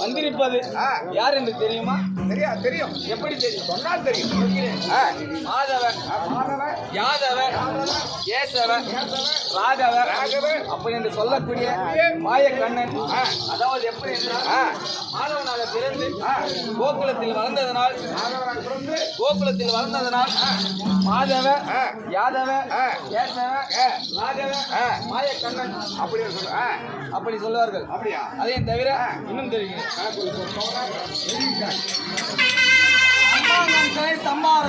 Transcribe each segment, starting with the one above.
வந்திருப்பது யார் என்று தெரியுமா? தெரியும். எப்படி தெரியும்? சொன்னால் தெரியும். மாதவன், யாதவன், கேசவன், ராகவன் அப்படி என்று சொல்லக்கூடிய மாயக்கண்ணன். அதாவது எப்படி என்றால் மாதவனாக பிறந்து கோகுலத்தில் வளர்ந்ததனால் மாதவ, யாதவ, கேசவ, ராகவ, மாயக்கண்ணன் அப்படி சொல்லுவார்கள். அதையும் தவிர இன்னும் தெரியும். சம்பார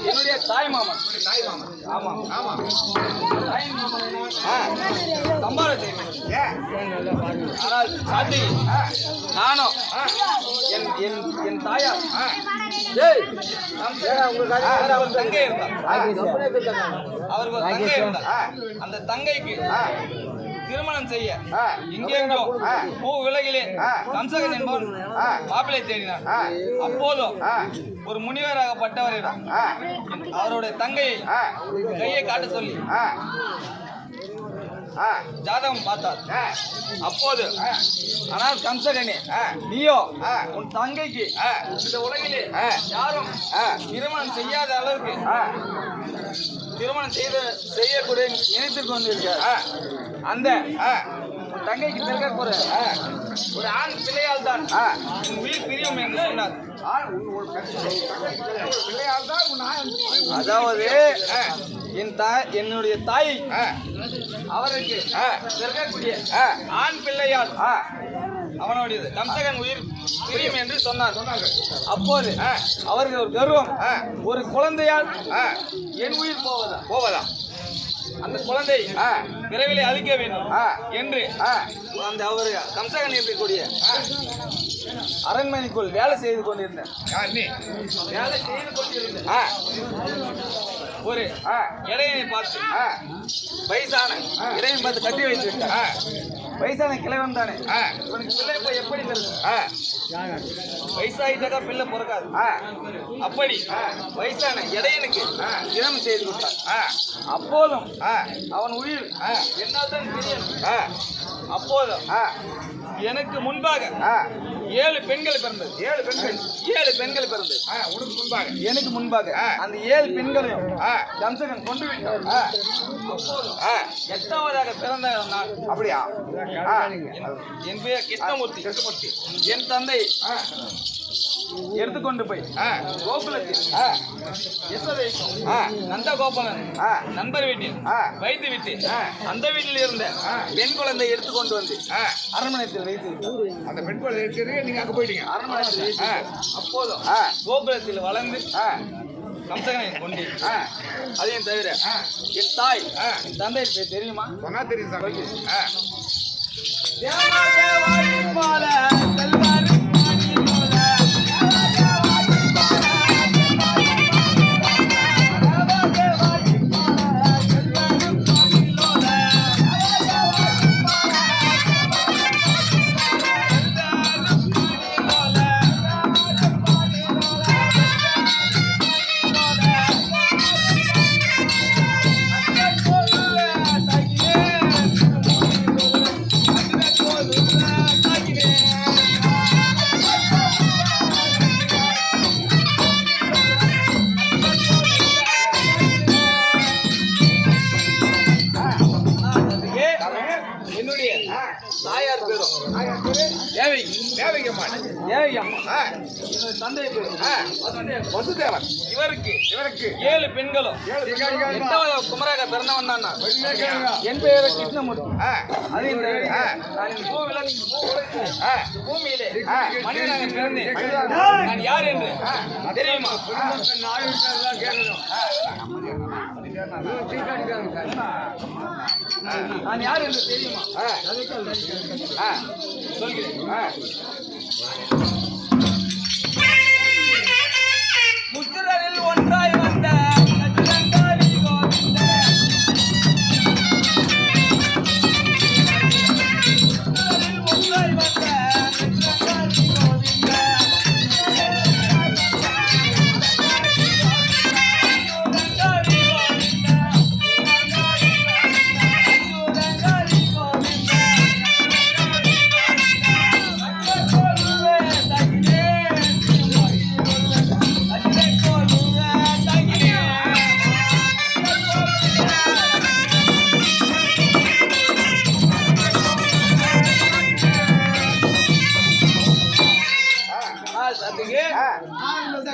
என்னுடைய தாய் மாமன். சம்பார செய்வேன். ஆனால் சாத்தி நானும் என் தாயார் அவர் தங்கை இருந்தார். அவருக்கு தங்கை இருந்தார். அந்த தங்கைக்கு திருமணம் செய்ய இங்கெங்கோ பூ விலகிலே கம்சகன் என்பவர் மாப்பிளை தேடினார். அப்போதும் ஒரு முனிவராகப்பட்டவரிடம் அவருடைய தங்கையை கையை காட்ட சொல்லி ஜாதகம் பார்த்தார். அப்போது ஆனால் கம்சகனே, நீயோ உன் தங்கைக்கு இந்த உலகிலே யாரும் திருமணம் செய்யாத அளவுக்கு திருமணம் செய்யக்கூடிய நினைத்துக் கொண்டிருக்கிறார். அந்த தங்கைக்கு பிறக்கக்கூட ஒரு ஆண் பிள்ளையால் தான் உயிர் பிரியும் என்று சொன்னார். அதாவது என்னுடைய தாயை அவருக்கு பிறக்கக்கூடிய ஆண் பிள்ளையால் அவனுடையது கம்சகன் உயிர் பிரியும் என்று சொன்னார். அப்போது அவர்கள் ஒரு கர்வம், ஒரு குழந்தையால் என் உயிர் போவதா அந்த குழந்தை விரைவிலே அழிக்க வேண்டும் என்று அந்த அவரு கம்சகன் இருக்கக்கூடிய அரண்மனைக்குள் வேலை செய்து கொண்டிருந்த ஒரு இடையனை பார்த்து வயசான இடையனை பார்த்து கட்டி வைத்து விட்டார். வயசான கிழவன் தானே, இவனுக்கு பிள்ளை போய் எப்படி தெரியும்? வயசாயிட்டாக்கா பிள்ளை பிறக்காது. அப்படி வயசான இடையனுக்கு திருமணம் செய்து கொடுத்தார். அப்போதும் அவன் உயிர் என்னதான் தெரியும். அப்போதும் எனக்கு முன்பாக 7 பெண்கள் பிறந்தது. 7 பெண்கள். 7 பெண்கள் பிறந்தது. உனக்கு முன்பாக. எனக்கு முன்பாக அந்த 7 பெண்களையும் கம்சகன் கொண்டு விட்டான். அப்போது 8வதாக பிறந்த நான். அப்படியா? என் பெயர் கிருஷ்ணமூர்த்தி. என் தந்தை எடுத்துக்கொண்டு போய் கோகுலத்தில் நந்தகோபாலன் நண்பர் வீட்டில் வைத்து விட்டு அந்த வீட்டில் இருந்த பெண் குழந்தை எடுத்துக்கொண்டு வந்து அரண்மனையில் வைத்து அந்த பெண் குழந்தை இருக்கிறது நீங்க அங்க போயிட்டீங்க அரண்மனையில். அப்போதும் கோகுலத்தில் வளர்ந்து கம்சகனை கொண்டு அதையும் தவிர என் தாய் என் தந்தை தெரியுமா? சொன்னா தெரியும் சார். தாயார் பேரும் தேவகி அம்மா. தந்தை பேரும் வசுதேவன். இவருக்கு 7 பெண்களும் 8வது குமராக பிறந்தவன் தான் நான். என் பெயர் கிருஷ்ணமூர்த்தி. அதையும் பூமியிலே மனிதனாக பிறந்தேன். நான் யார் என்று தெரியுமா? நான் யார் என்று தெரியுமா? சொல்கிறேன். முத்திரரில் ஒன்றாய் வந்த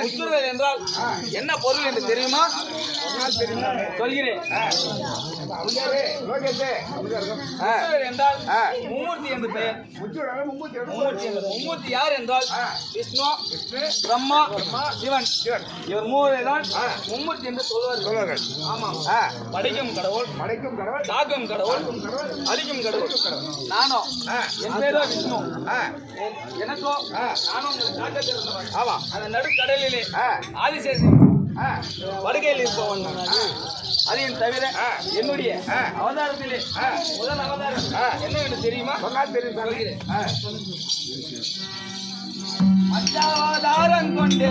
முத்துரல் என்றால் என்ன பொருள் என்று தெரியுமா? சொல்கிறேன். என்றால் மும்மூர்த்தி என்று பெயர். மும்மூர்த்தி யார் என்றால் விஷ்ணு, பிரம்மா, சிவன். இவர் மூவரை தான் மும்மூர்த்தி என்று சொல்வார்கள். ஆமாம். படைக்கும் கடவுள், காக்கும் கடவுள், அழிக்கும் கடவுள். நானும் என் பேரோ விஷ்ணு. எனக்கோ நானும் காக்க திறந்தவன். ஆமா. அந்த நடுக்கடலிலே ஆதிசேஷன் வருகையில் இருப்பவன். அதையும் தவிர என்னுடைய அவதாரத்திலே முதல் அவதாரம் என்னவென்று தெரியுமா? தெரியும். அச்சாவதாரம் கொண்டு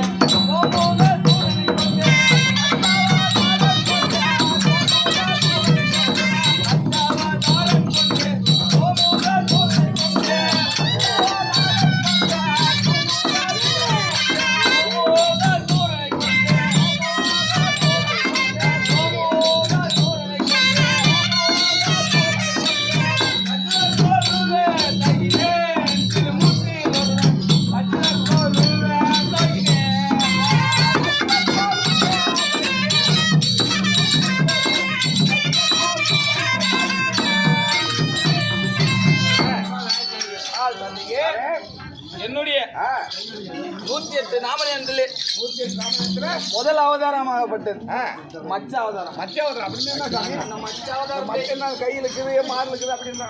என்னுடைய 108 நாமனே முதல் அவதாரமாகப்பட்டது மச்ச அவதாரம். கையில் இருக்குது, மாறு இருக்குது அப்படின்னு.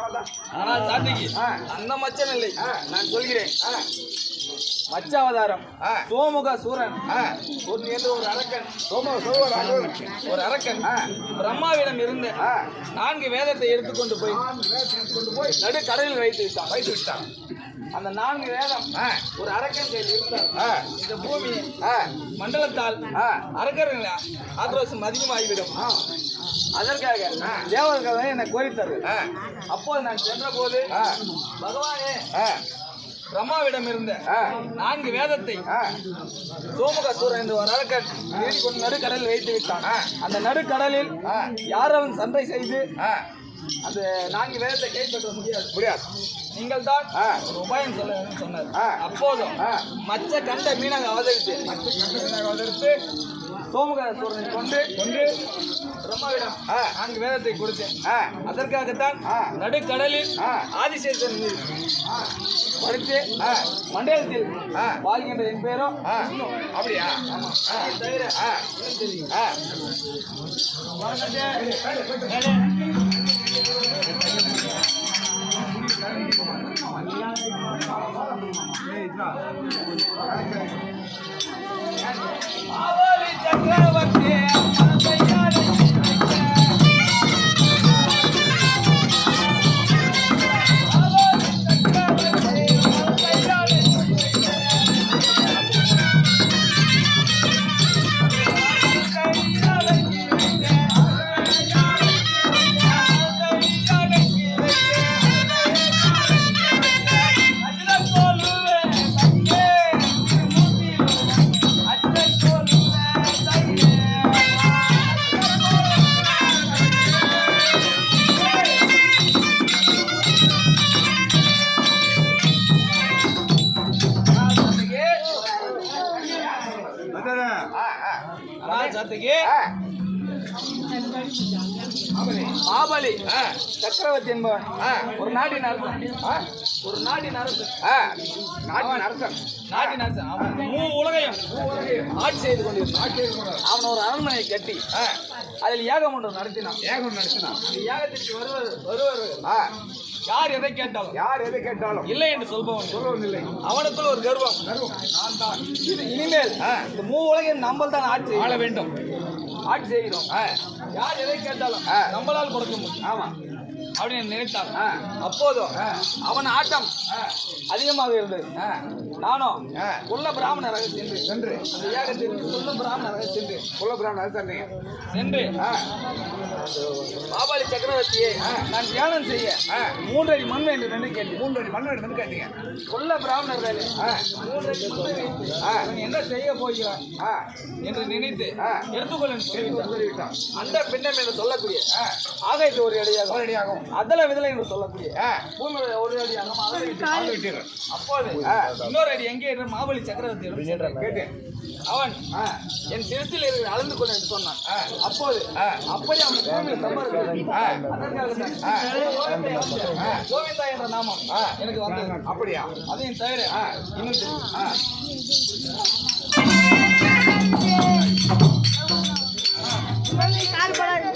ஆனால் சாத்திக்கு அந்த மச்சம் இல்லை. நான் சொல்கிறேன். மச்ச அவதாரம் சோமுக சூரன் என்று ஒரு அரக்கன். ஒரு அரக்கன் பிரம்மாவிடம் இருந்த 4 வேதத்தை எடுத்துக்கொண்டு போய் நடு கடலில் வைத்து விட்டான். அந்த 4 வேதம் ஒரு அரக்கன் கையில் இருந்தால் இந்த பூமி மண்டலத்தால் அரக்கர்கள் ஆக்ரோஷம் அதிகமாகிவிடும். அதற்காக தேவர்கள் என்னை கோரித்தார்கள். அப்போது நான் சென்ற போது பகவானே பிரம்மாவிடம் இருந்த ஆ. 4 வேதத்தை ஆ. சோமகாசூரன் என்று ஒரு அரக்கன் தேடிக் கொண்டு நடுக்கடலில் வைத்து விட்டான். ஆ. அந்த நடுக்கடலில் ஆ. யார் அவன் சண்டை செய்து ஆ. அந்த 4 வேதத்தை கைப்பற்ற முடியாது. முடியாது. நீங்கள் தான் ஆ. ஒரு உபாயம் சொல்ல வேண்டும் சொன்னார். ஆ. அப்போதும் ஆ. மச்ச கண்ட மீனாக அவதரித்து சோமகாசூரனை கொண்டு பிரம்மாவிடம் ஆ. 4 வேதத்தை கொடுத்தேன். ஆ. அதற்காகத்தான் ஆ. நடுக்கடலில் ஆ. ஆதிசேஷன் படித்து ஆ. மண்டலத்தில் ஆ. வாழ்கின்ற என் பேரோ ஆ. அப்படியா? அதை தவிர ஆ. இன்னும் தெரியும். ஆ. ஆவலி சக்கரவர்த்தி மனதையாடை ராஜாத்துக்கு ஆ. மாபலி ஆ. சக்கரவர்த்தி என்பவன் ஆ. ஒரு நாட்டின் அரசன். ஆ. ஒரு நாட்டின் அரசன். ஆ. நாட்டின் அரசன். நாட்டின் அரசன். அவன் உலகையும் ஆட்சி செய்து கொண்டிருந்தான். அவன் ஒரு அரண்மனையை கட்டி ஆ. அதில் யாகம் ஒன்று நடத்தினான். ஏகம் நடத்தினான். அந்த யாகத்திற்கு வருவர் ஆ. யார் எதை கேட்டாலும் யார் எதை கேட்டாலும் இல்லை என்று சொல்பவன் சொல்வதில்லை. அவனுக்குள் ஒரு கர்வம். நான் தான் இனிமேல் ஆ. இந்த உலகின் நம்மள் தான் ஆட்சி ஆள வேண்டும். ஆட்சி செய்கிறோம். ஆ. யார் எதை கேட்டாலும் ஆ. நம்மளால் கொடுக்க முடியும். ஆமா. அப்படின்னு நினைத்தான். ஆ. அப்போதும் ஆ. அவன் ஆட்டம் ஆ. அதிகமாக இருந்தது. ஆ. நானும் ஆ. குள்ள பிராமணராக சென்று சென்று அந்த யாகத்திற்கு குள்ள பிராமணராக குலபிராமன் அரசன். சென்று ஆ. பாபாலி சக்கரவர்த்தியை நான் தியானம் செய்ய ஆ. 3 அடி மண் வேண்டும் என்று கேட்டேன். 3 அடி மண் வந்து கேட்டீங்க. கொல்ல பிராமணர்களே ஆ. 3 அடி மண்ணை வைத்து ஆ. இவன் என்ன செய்ய போகிறான் ஆ. என்று நினைத்து ஆ. எடுத்துக்கொள்ள சொல்லிவிட்டான். சொல்லிவிட்டான். அந்த பின்னம் என்று சொல்லக்கூடிய ஆ. ஆகாயத்து ஒரு அடியாகும், ஒரு அடியாகும். அதல விதலை என்று சொல்லக்கூடிய ஆ. பூமியில ஒரு அடியாகும். ஆளு விட்டீர்கள். அப்போது ஆ. இன்னொரு அடி எங்கே என்று மாபலி சக்கரவர்த்தி கேட்டேன். அவன் ஆ. என் சிரசில் இருக்கிற அளந்து கொண்டு என்று சொன்னான். ஆ. அப்போது ஆ. அப்படி அவன் பூமியில் சம்பாதித்தான். ஆ. அதற்காகத்தான் ஆ. கோவிந்தா என்ற நாமம் ஆ. எனக்கு வந்தது. அப்படியா? அதையும் தவிர ஆ. இன்னும் தெரியும். ஆ. கால் படாது